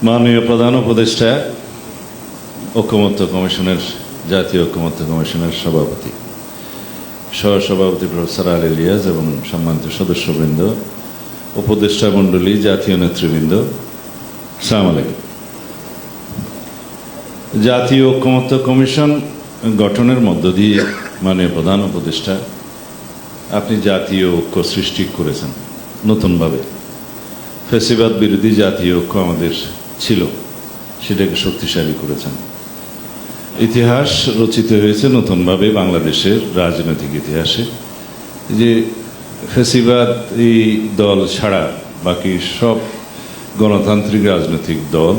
মাননীয় প্রধান উপদেষ্টা, ঐকমত্য কমিশনের জাতীয় ঐকমত্য কমিশনের সভাপতি, সহসভাপতি প্রফেসর আলী ইলিয়াস এবং সম্মানিত সদস্যবৃন্দ, উপদেষ্টা মণ্ডলী, জাতীয় নেতৃবৃন্দ, আসসালামু আলাইকুম। জাতীয় ঐকমত্য কমিশন গঠনের মধ্য দিয়ে মাননীয় প্রধান উপদেষ্টা আপনি জাতীয় ঐক্য সৃষ্টি করেছেন নতুনভাবে। ফ্যাসিবাদ বিরোধী জাতীয় ঐক্য আমাদের ছিল, সেটাকে শক্তিশালী করেছেন। ইতিহাস রচিত হয়েছে নতুনভাবে বাংলাদেশের রাজনৈতিক ইতিহাসে, যে ফ্যাসিবাদ এই দল ছাড়া বাকি সব গণতান্ত্রিক রাজনৈতিক দল,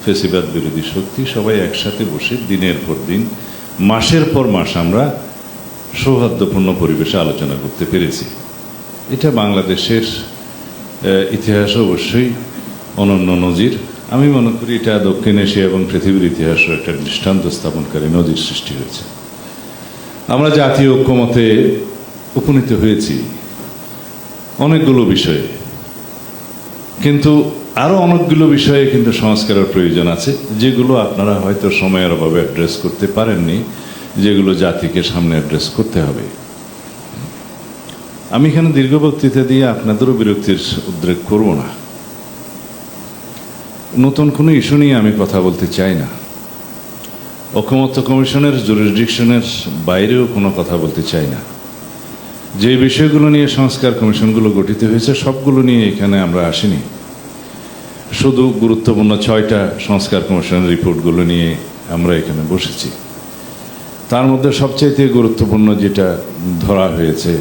ফ্যাসিবাদ বিরোধী শক্তি সবাই একসাথে বসে দিনের পর দিন, মাসের পর মাস আমরা সৌহার্দ্যপূর্ণ পরিবেশে আলোচনা করতে পেরেছি। এটা বাংলাদেশের ইতিহাসে অবশ্যই অনন্য নজির। আমি মনে করি এটা দক্ষিণ এশিয়া এবং পৃথিবীর ইতিহাসের একটা দৃষ্টান্ত স্থাপনকারী নজির সৃষ্টি হয়েছে। আমরা জাতীয় ঐক্যমতে উপনীত হয়েছি অনেকগুলো বিষয়ে, কিন্তু আরও অনেকগুলো বিষয়ে কিন্তু সংস্কারের প্রয়োজন আছে, যেগুলো আপনারা হয়তো সময়ের অভাবে অ্যাড্রেস করতে পারেননি, যেগুলো জাতিকে সামনে অ্যাড্রেস করতে হবে। আমি এখানে দীর্ঘ বক্তৃতা দিয়ে আপনাদেরও বিরক্তির উদ্রেক করব না। নতুন কোনো ইস্যু নিয়ে আমি কথা বলতে চাই না। ঐকমত্য কমিশনের জুরিসডিকশনের বাইরেও কোনো কথা বলতে চাই না। যে বিষয়গুলো নিয়ে সংস্কার কমিশনগুলো গঠিত হয়েছে সবগুলো নিয়ে এখানে আমরা আসিনি। শুধু গুরুত্বপূর্ণ 6টা সংস্কার কমিশনের রিপোর্টগুলো নিয়ে আমরা এখানে বসেছি। তার মধ্যে সবচাইতে গুরুত্বপূর্ণ যেটা ধরা হয়েছে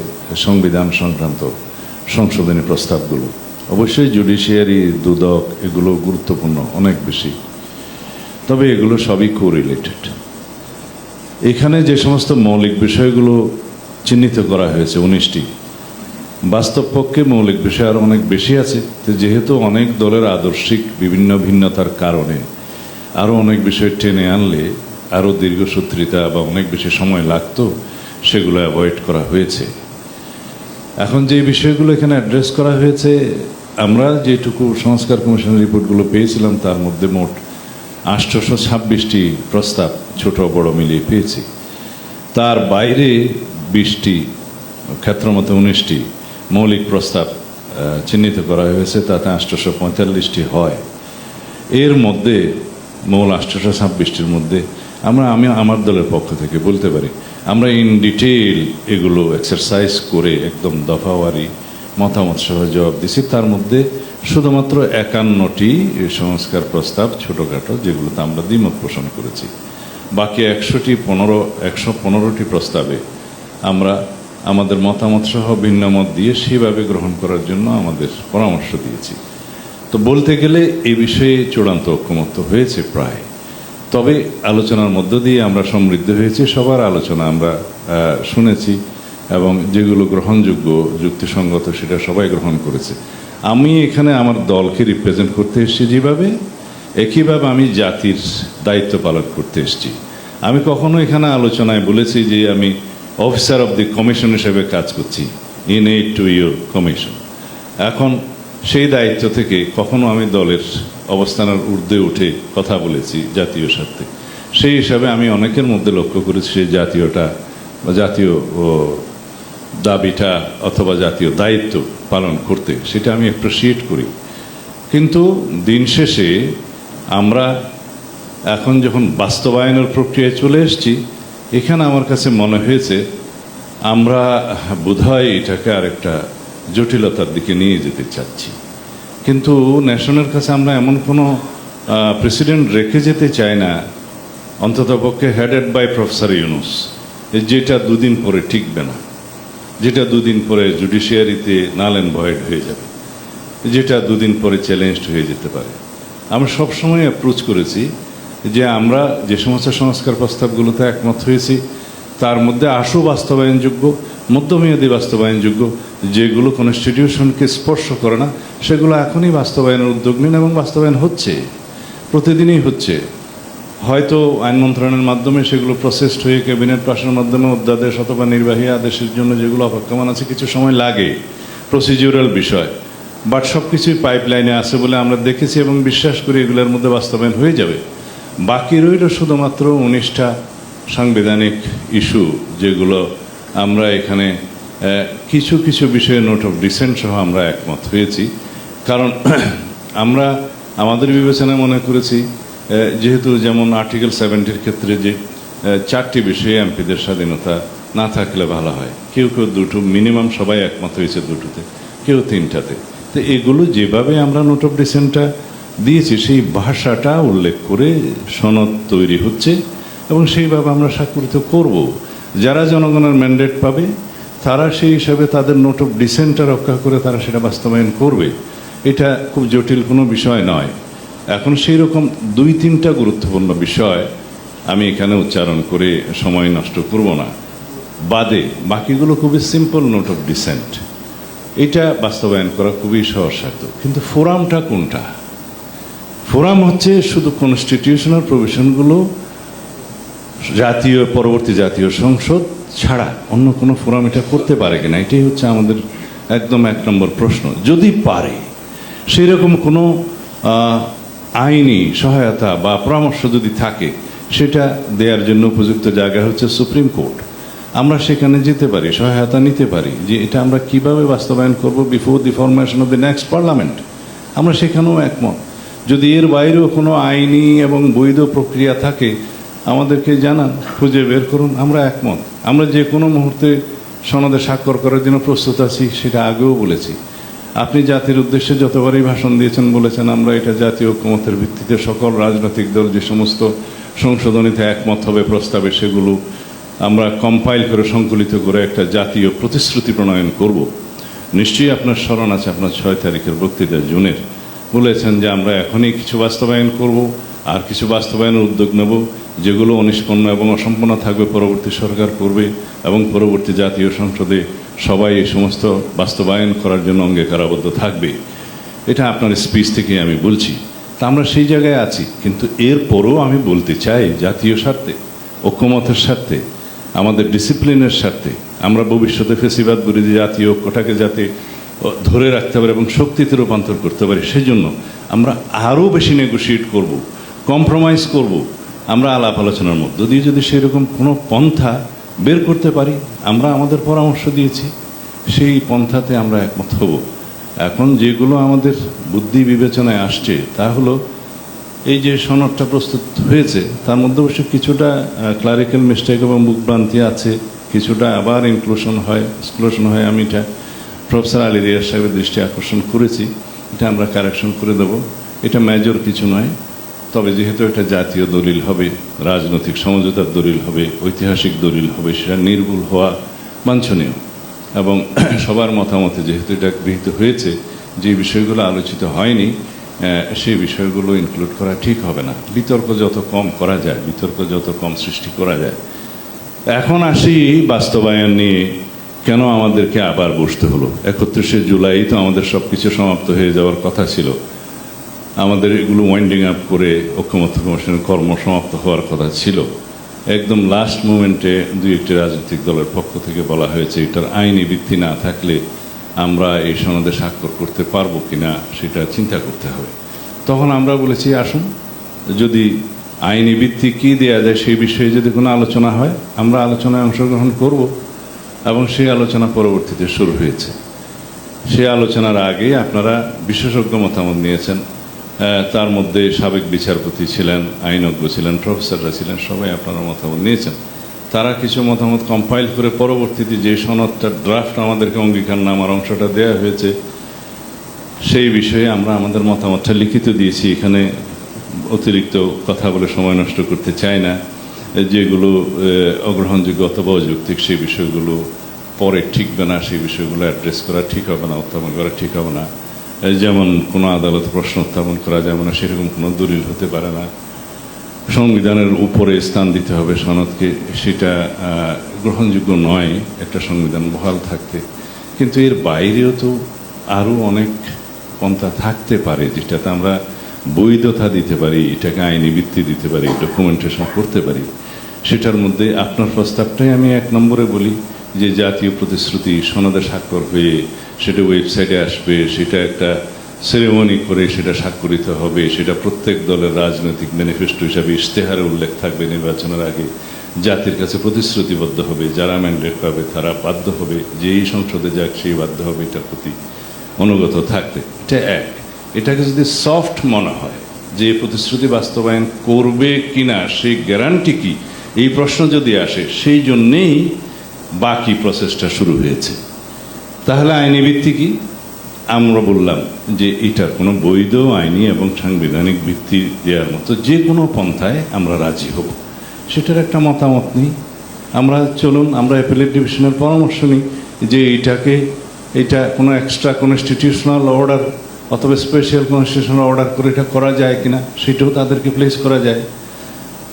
সংবিধান সংক্রান্ত সংশোধনী প্রস্তাবগুলো। অবশ্যই জুডিশিয়ারি, দুদক এগুলো গুরুত্বপূর্ণ অনেক বেশি, তবে এগুলো সবই কোরিলেটেড। এখানে যে সমস্ত মৌলিক বিষয়গুলো চিহ্নিত করা হয়েছে 19টি, বাস্তব পক্ষে মৌলিক বিষয় আরও অনেক বেশি আছে। তো যেহেতু অনেক দলের আদর্শিক বিভিন্ন ভিন্নতার কারণে আরও অনেক বিষয় টেনে আনলে আরও দীর্ঘসূত্রিতা বা অনেক বেশি সময় লাগতো, সেগুলো অ্যাভয়েড করা হয়েছে। এখন যে বিষয়গুলো এখানে অ্যাড্রেস করা হয়েছে, আমরা যেটুকু সংস্কার কমিশনের রিপোর্টগুলো পেয়েছিলাম তার মধ্যে মোট 826টি প্রস্তাব ছোট বড় মিলিয়ে পেয়েছি। তার বাইরে 20টি, ক্ষেত্রমতো 19টি মৌলিক প্রস্তাব চিহ্নিত করা হয়েছে, তাতে 845টি হয়। এর মধ্যে মূল 826টির মধ্যে আমি আমার দলের পক্ষ থেকে বলতে পারি আমরা ইন ডিটেইল এগুলো এক্সারসাইজ করে একদম দফাওয়ারি মতামত সহ জবাব দিছি। তার মধ্যে শুধুমাত্র 51টি সংস্কার প্রস্তাব ছোটোখাটো, যেগুলোতে আমরা দ্বিমত পোষণ করেছি। বাকি 115টি প্রস্তাবে আমরা আমাদের মতামত সহ ভিন্ন মত দিয়ে সেভাবে গ্রহণ করার জন্য আমাদের পরামর্শ দিয়েছি। তো বলতে গেলে এই বিষয়ে চূড়ান্ত ঐকমত্য হয়েছে প্রায়। তবে আলোচনার মধ্য দিয়ে আমরা সমৃদ্ধ হয়েছি, সবার আলোচনা আমরা শুনেছি এবং যেগুলো গ্রহণযোগ্য, যুক্তিসঙ্গত সেটা সবাই গ্রহণ করেছে। আমি এখানে আমার দলকে রিপ্রেজেন্ট করতে এসেছি যেভাবে, একইভাবে আমি জাতির দায়িত্ব পালন করতে এসেছি। আমি কখনো এখানে আলোচনায় বলেছি যে আমি অফিসার অফ দি কমিশন হিসেবে কাজ করছি, in aid to your commission. এখন সেই দায়িত্ব থেকে কখনো আমি দলের অবস্থানের ঊর্ধ্বে উঠে কথা বলেছি জাতীয় স্বার্থে। সেই হিসাবে আমি অনেকের মধ্যে লক্ষ্য করেছি সেই জাতীয়টা বা জাতীয় দাবিটা অথবা জাতীয় দায়িত্ব পালন করতে, সেটা আমি অ্যাপ্রিসিয়েট করি। কিন্তু দিন শেষে আমরা এখন যখন বাস্তবায়নের প্রক্রিয়ায় চলে এসেছি, এখানে আমার কাছে মনে হয়েছে আমরা বোধহয় এটাকে আরেকটা জটিলতার দিকে নিয়ে যেতে চাচ্ছি। কিন্তু ন্যাশনের কাছে আমরা এমন কোনো প্রেসিডেন্ট রেখে যেতে চাই না, অন্ততপক্ষে হেডেড বাই প্রফেসর ইউনুস, যেটা দুদিন পরে টিকবে না, যেটা দুদিন পরে জুডিশিয়ারিতে নাল অ্যান্ড ভয়েড হয়ে যাবে, যেটা দুদিন পরে চ্যালেঞ্জড হয়ে যেতে পারে। আমরা সবসময় অ্যাপ্রোচ করেছি যে আমরা যে সমস্ত সংস্কার প্রস্তাবগুলোতে একমত হয়েছি তার মধ্যে আশু বাস্তবায়নযোগ্য, মধ্যমেয়াদী বাস্তবায়নযোগ্য, যেগুলো কনস্টিটিউশনকে স্পর্শ করে না, সেগুলো এখনই বাস্তবায়নের উদ্যোগ নিন, এবং বাস্তবায়ন হচ্ছে, প্রতিদিনই হচ্ছে। হয়তো আইন মন্ত্রণালয়ের মাধ্যমে সেগুলো প্রসেসড হয়ে ক্যাবিনেট পাশের মাধ্যমে অধ্যাদেশ অথবা নির্বাহী আদেশের জন্য যেগুলো অপেক্ষমান আছে কিছু সময় লাগে, প্রসিডিউরাল বিষয়। বাট সব কিছুই পাইপলাইনে আছে বলে আমরা দেখেছি এবং বিশ্বাস করি এগুলোর মধ্যে বাস্তবায়ন হয়ে যাবে। বাকি রইল শুধুমাত্র 19টা সাংবিধানিক ইস্যু, যেগুলো আমরা এখানে কিছু কিছু বিষয়ে নোট অফ ডিসেন্ট সহ আমরা একমত হয়েছি। কারণ আমরা আমাদের বিবেচনায় মনে করেছি, যেহেতু যেমন আর্টিকেল 70-র ক্ষেত্রে যে 4টি বিষয়ে এমপিদের স্বাধীনতা না থাকলে ভালো হয়, কেউ কেউ দুটো, মিনিমাম সবাই একমত হয়েছে দুটোতে, কেউ 3টাতে। তো এগুলো যেভাবে আমরা নোট অফ ডিসেন্টটা দিয়েছি সেই ভাষাটা উল্লেখ করে সনদ তৈরি হচ্ছে এবং সেইভাবে আমরা স্বাক্ষরিত করব। যারা জনগণের ম্যান্ডেট পাবে তারা সেই হিসাবে তাদের নোট অফ ডিসেন্টটা রক্ষা করে তারা সেটা বাস্তবায়ন করবে। এটা খুব জটিল কোনো বিষয় নয়। এখন সেই রকম 2-3টা গুরুত্বপূর্ণ বিষয় আমি এখানে উচ্চারণ করে সময় নষ্ট করব না, বাদে বাকিগুলো খুবই সিম্পল নোট অফ ডিসেন্ট। এটা বাস্তবায়ন করা খুবই সহজসাধ্য। কিন্তু ফোরামটা কোনটা? ফোরাম হচ্ছে শুধু কনস্টিটিউশনাল প্রভিশনগুলো পরবর্তী জাতীয় সংসদ ছাড়া অন্য কোনো ফোরাম এটা করতে পারে কিনা, এটাই হচ্ছে আমাদের একদম 1 নম্বর প্রশ্ন। যদি পারে, সেই রকম কোনো আইনি সহায়তা বা পরামর্শ যদি থাকে, সেটা দেওয়ার জন্য উপযুক্ত জায়গা হচ্ছে সুপ্রিম কোর্ট। আমরা সেখানে যেতে পারি, সহায়তা নিতে পারি যে এটা আমরা কিভাবে বাস্তবায়ন করব before the formation of the next parliament. আমরা সেখানেও একমত। যদি এর বাইরেও কোনো আইনি এবং বৈধ প্রক্রিয়া থাকে আমাদেরকে জানান, খুঁজে বের করুন, আমরা একমত। আমরা যে কোনো মুহূর্তে সনদে স্বাক্ষর করার জন্য প্রস্তুত আছি, সেটা আগেও বলেছি। আপনি জাতির উদ্দেশ্যে যতবারই ভাষণ দিয়েছেন, বলেছেন আমরা এটা জাতীয় ঐক্যমতের ভিত্তিতে সকল রাজনৈতিক দল যে সমস্ত সংশোধনীতে একমত হবে প্রস্তাবে, সেগুলো আমরা কম্পাইল করে সংকলিত করে একটা জাতীয় প্রতিশ্রুতি প্রণয়ন করব। নিশ্চয়ই আপনার স্মরণ আছে, আপনার 6 তারিখের বক্তৃতা জুনের বলেছেন যে আমরা এখনই কিছু বাস্তবায়ন করব, আর কিছু বাস্তবায়নের উদ্যোগ নেব, যেগুলো অনিষ্পন্ন এবং অসম্পূর্ণ থাকবে পরবর্তী সরকার করবে, এবং পরবর্তী জাতীয় সংসদে সবাই এই সমস্ত বাস্তবায়ন করার জন্য অঙ্গীকারাবদ্ধ থাকবে। এটা আপনার স্পিচ থেকে আমি বলছি। তা আমরা সেই জায়গায় আছি। কিন্তু এরপরও আমি বলতে চাই, জাতীয় স্বার্থে, ঐক্যমতের স্বার্থে, আমাদের ডিসিপ্লিনের স্বার্থে, আমরা ভবিষ্যতে ফেসিবাদ বিরোধী জাতীয় ঐক্যটাকে যাতে ধরে রাখতে পারি এবং শক্তিতে রূপান্তর করতে পারি, সেজন্য আমরা আরও বেশি নেগোশিয়েট করব, কম্প্রোমাইজ করব। আমরা আলাপ আলোচনার মধ্য দিয়ে যদি সেরকম কোনো পন্থা বের করতে পারি, আমরা আমাদের পরামর্শ দিয়েছি, সেই পন্থাতে আমরা একমত হব। এখন যেগুলো আমাদের বুদ্ধি বিবেচনায় আসছে তা হলো, এই যে সনদটা প্রস্তুত হয়েছে তার মধ্যে অবশ্য কিছুটা ক্লারিক্যাল মিস্টেক এবং মুখভ্রান্তি আছে, কিছুটা আবার এক্সক্লুশন হয়। আমি এটা প্রফেসর আলী রিয়াজ সাহেবের দৃষ্টি আকর্ষণ করেছি, এটা আমরা কারেকশন করে দেব। এটা মেজর কিছু নয়, তবে যেহেতু এটা জাতীয় দলিল হবে, রাজনৈতিক সমঝোতার দলিল হবে, ঐতিহাসিক দলিল হবে, সেটা নির্ভুল হওয়া বাঞ্ছনীয়। এবং সবার মতামতে যেহেতু এটা গৃহীত হয়েছে, যে বিষয়গুলো আলোচিত হয়নি সেই বিষয়গুলো ইনক্লুড করা ঠিক হবে না। বিতর্ক যত কম করা যায়, বিতর্ক যত কম সৃষ্টি করা যায়। এখন আসি বাস্তবায়ন নিয়ে, কেন আমাদেরকে আবার বসতে হলো? 31শে জুলাই তো আমাদের সব কিছু সমাপ্ত হয়ে যাওয়ার কথা ছিল। আমাদের এগুলো ওয়াইন্ডিং আপ করে ঐক্যমত্য কমিশনের কর্ম সমাপ্ত হওয়ার কথা ছিল। একদম লাস্ট মোমেন্টে 2-1টি রাজনৈতিক দলের পক্ষ থেকে বলা হয়েছে এটার আইনি ভিত্তি না থাকলে আমরা এই সনদে স্বাক্ষর করতে পারবো কিনা সেটা চিন্তা করতে হবে। তখন আমরা বলেছি, আসুন, যদি আইনি ভিত্তি কী দেওয়া যায় সেই বিষয়ে যদি কোনো আলোচনা হয়, আমরা আলোচনায় অংশগ্রহণ করব। এবং সেই আলোচনা পরবর্তীতে শুরু হয়েছে। সেই আলোচনার আগে আপনারা বিশেষজ্ঞ মতামত নিয়েছেন, তার মধ্যে সাবেক বিচারপতি ছিলেন, আইনজ্ঞ ছিলেন, প্রফেসররা ছিলেন, সবাই আপনারা মতামত নিয়েছেন। তারা কিছু মতামত কম্পাইল করে পরবর্তীতে যে সনদটা ড্রাফট আমাদেরকে অঙ্গীকারনামার অংশটা দেওয়া হয়েছে, সেই বিষয়ে আমরা আমাদের মতামতটা লিখিত দিয়েছি। এখানে অতিরিক্ত কথা বলে সময় নষ্ট করতে চাই না। যেগুলো অগ্রহণযোগ্য অথবা অযৌক্তিক সেই বিষয়গুলো পরে ঠিকবে না, সেই বিষয়গুলো অ্যাড্রেস করা ঠিক হবে না, উত্থাপন করা ঠিক হবে না। যেমন কোনো আদালত প্রশ্ন উত্থাপন করা যাবে না, সেরকম কোনো দলিল হতে পারে না। সংবিধানের উপরে স্থান দিতে হবে সনদকে, সেটা গ্রহণযোগ্য নয় একটা সংবিধান বহাল থাকতে। কিন্তু এর বাইরেও তো আরও অনেক পন্থা থাকতে পারে, যেটাতে আমরা বৈধতা দিতে পারি, এটাকে আইনি ভিত্তি দিতে পারি, ডকুমেন্টেশন করতে পারি। সেটার মধ্যে আপনার প্রস্তাবটাই আমি 1 নম্বরে বলি যে জাতীয় প্রতিশ্রুতি সনদে স্বাক্ষর হয়ে সেটা ওয়েবসাইটে আসবে, সেটা একটা সেরেমনি করে সেটা স্বাক্ষরিত হবে, সেটা প্রত্যেক দলের রাজনৈতিক ম্যানিফেস্টো হিসাবে ইশতেহারে উল্লেখ থাকবে, নির্বাচনের আগে জাতির কাছে প্রতিশ্রুতিবদ্ধ হবে, যারা ম্যান্ডেট পাবে তারা বাধ্য হবে, যেই সংসদে যাক সেই বাধ্য হবে এটার প্রতি অনুগত থাকতে। এটা এক। এটাকে যদি সফট মনে হয় যে প্রতিশ্রুতি বাস্তবায়ন করবে কিনা সেই গ্যারান্টি কি, এই প্রশ্ন যদি আসে, সেই জন্যেই বাকি প্রসেসটা শুরু হয়েছে। তাহলে আইনি ভিত্তি কি? আমরা বললাম যে এটার কোনো বৈধ আইনি এবং সাংবিধানিক ভিত্তি দেওয়ার মতো যে কোনো পন্থায় আমরা রাজি হব। সেটার একটা মতামত নিই আমরা। চলুন আমরা অ্যাপেলেট ডিভিশনের পরামর্শ নিই যে এটা কোনো এক্সট্রা কনস্টিটিউশনাল অর্ডার অথবা স্পেশাল কনস্টিটিউশনাল অর্ডার করে এটা করা যায় কিনা, সেটাও তাদেরকে প্লেস করা যায়,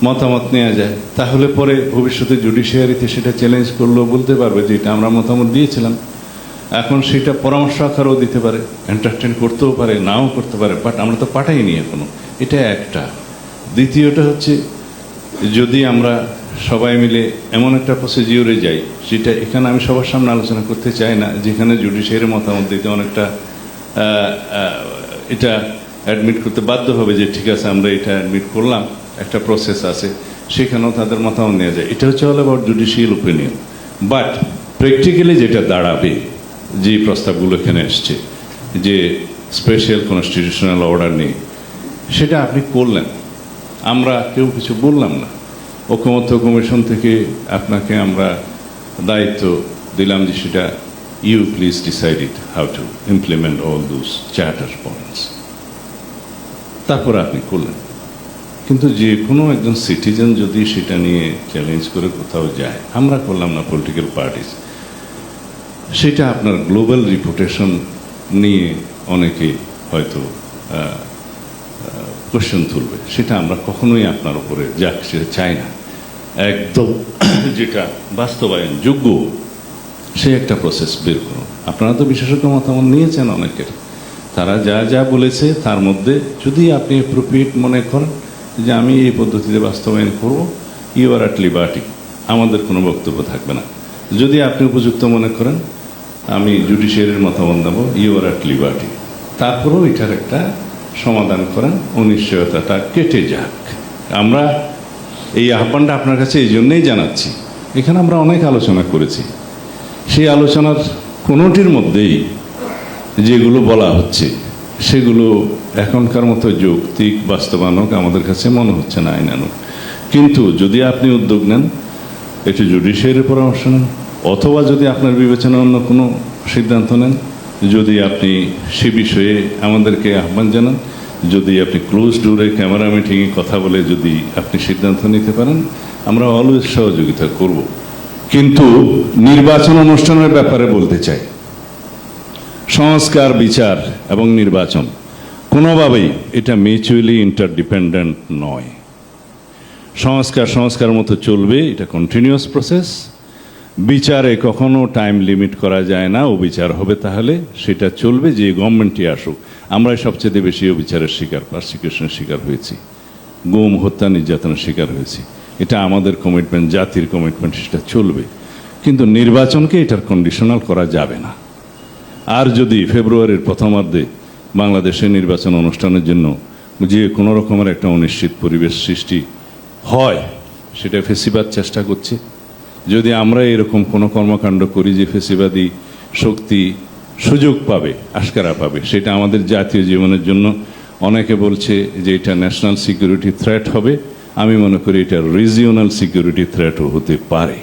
মতামত নেওয়া যায়। তাহলে পরে ভবিষ্যতে জুডিশিয়ারিতে সেটা চ্যালেঞ্জ করলেও বলতে পারবে যে এটা আমরা মতামত দিয়েছিলাম। এখন সেটা পরামর্শ আকারেও দিতে পারে, এন্টারটেন করতেও পারে, নাও করতে পারে, বাট আমরা তো পাঠাইনি এখনো। এটা একটা। দ্বিতীয়টা হচ্ছে, যদি আমরা সবাই মিলে এমন একটা প্রসিজিওরে যাই, সেটা এখানে আমি সবার সামনে আলোচনা করতে চাই না, যেখানে জুডিশিয়ারি মতামত দিতে অনেকটা এটা অ্যাডমিট করতে বাধ্য হবে যে ঠিক আছে আমরা এটা অ্যাডমিট করলাম, একটা প্রসেস আছে, সেখানেও তাদের মতামত নেওয়া যায়। এটা হচ্ছে all about judicial opinion. But practically যেটা দাঁড়াবে, যে প্রস্তাবগুলো এখানে এসছে যে স্পেশাল কনস্টিটিউশনাল অর্ডার নেই, সেটা আপনি করলেন, আমরা কেউ কিছু বললাম না। ঐকমত্য কমিশন থেকে আপনাকে আমরা দায়িত্ব দিলাম যে সেটা you please decide it how to implement all those charter points. তারপর আপনি করলেন। কিন্তু যে কোনো একজন সিটিজেন যদি সেটা নিয়ে চ্যালেঞ্জ করে কোথাও যায়, আমরা করলাম না, পলিটিক্যাল পার্টিস, সেটা আপনার গ্লোবাল রিপুটেশন নিয়ে অনেকে হয়তো কোশ্চেন তুলবে। সেটা আমরা কখনোই আপনার উপরে যাক সেটা চাই না। একদম যেটা বাস্তবায়ন যোগ্য সে একটা প্রসেস বের করুন। আপনারা তো বিশেষজ্ঞ মতামত নিয়েছেন অনেকের, তারা যা যা বলেছে তার মধ্যে যদি আপনি অ্যাপ্রোপ্রিয়েট মনে করেন যে আমি এই পদ্ধতিতে বাস্তবায়ন করব, ইউ আর অ্যাট লিবার্টি, আমাদের কোনো বক্তব্য থাকবে না। যদি আপনি উপযুক্ত মনে করেন আমি জুডিশিয়ারির মতামত নেব, ইউ আর অ্যাট লিবার্টি। তারপরেও এটার একটা সমাধান করেন, অনিশ্চয়তাটা কেটে যাক। আমরা এই আহ্বানটা আপনার কাছে এই জন্যেই জানাচ্ছি। এখানে আমরা অনেক আলোচনা করেছি, সেই আলোচনার কোনোটির মধ্যেই যেগুলো বলা হচ্ছে সেগুলো এখনকার মতো যৌক্তিক বাস্তবায়নক আমাদের কাছে মনে হচ্ছে না, আইনানুক। কিন্তু যদি আপনি উদ্যোগ নেন, একটু জুডিশিয়ারির পরামর্শ নেন, অথবা যদি আপনার বিবেচনায় অন্য কোনো সিদ্ধান্ত নেন, যদি আপনি সে বিষয়ে আমাদেরকে আহ্বান জানান, যদি আপনি ক্লোজ ডোরে ক্যামেরা মিটিংয়ে কথা বলে যদি আপনি সিদ্ধান্ত নিতে পারেন, আমরা অলওয়েজ সহযোগিতা করব। কিন্তু নির্বাচন অনুষ্ঠানের ব্যাপারে বলতে চাই, সংস্কার, বিচার এবং নির্বাচন কোনোভাবেই এটা মিউচুয়ালি ইন্টারডিপেন্ডেন্ট নয়। সংস্কার মতো চলবে, এটা কন্টিনিউয়াস প্রসেস। বিচারে কখনো টাইম লিমিট করা যায় না, অবিচার হবে তাহলে সেটা চলবে, যে গভর্নমেন্টই আসুক। আমরাই সবচেয়ে বেশি অবিচারের শিকার, পারসিকিউশনের শিকার হয়েছি, গুম, হত্যা, নির্যাতনের শিকার হয়েছি। এটা আমাদের কমিটমেন্ট, জাতির কমিটমেন্ট, সেটা চলবে। কিন্তু নির্বাচনকে এটার কন্ডিশনাল করা যাবে না। আর যদি ফেব্রুয়ারির প্রথমার্ধে বাংলাদেশে নির্বাচন অনুষ্ঠানের জন্য যে কোনো রকমের একটা অনিশ্চিত পরিবেশ সৃষ্টি হয়, সেটা ফেসিবাদ চেষ্টা করছে। যদি আমরা এরকম কোনো কর্মকাণ্ড করি যে ফেসিবাদী শক্তি সুযোগ পাবে, আশকারা পাবে, সেটা আমাদের জাতীয় জীবনের জন্য অনেকে বলছে যে এটা ন্যাশনাল সিকিউরিটি থ্রেট হবে। আমি মনে করি এটা রিজিওনাল সিকিউরিটি থ্রেটও হতে পারে।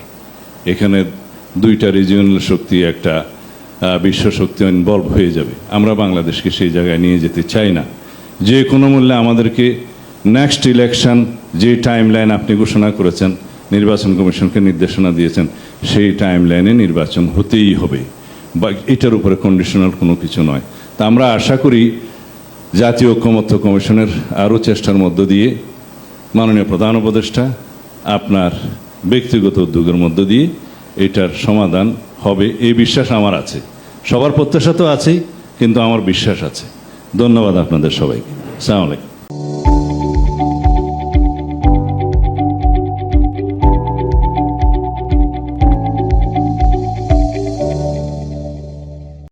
এখানে দুইটা রিজিওনাল শক্তি, একটা বিশ্ব শক্তি ইনভলভ হয়ে যাবে। আমরা বাংলাদেশকে সেই জায়গায় নিয়ে যেতে চাই না। যে কোনো মূল্যে আমাদেরকে নেক্সট ইলেকশন, যে টাইম লাইন আপনি ঘোষণা করেছেন, নির্বাচন কমিশনকে নির্দেশনা দিয়েছেন, সেই টাইম লাইনে নির্বাচন হতেই হবে, বা এটার উপরে কন্ডিশনাল কোনো কিছু নয়। তা আমরা আশা করি জাতীয় ঐকমত্য কমিশনের আরও চেষ্টার মধ্য দিয়ে, মাননীয় প্রধান উপদেষ্টা আপনার ব্যক্তিগত উদ্যোগের মধ্য দিয়ে এটার সমাধান হবে, এই বিশ্বাস আমার আছে। সবার প্রত্যাশা তো আছেই, কিন্তু আমার বিশ্বাস আছে। ধন্যবাদ আপনাদের সবাইকে। আসসালামু আলাইকুম।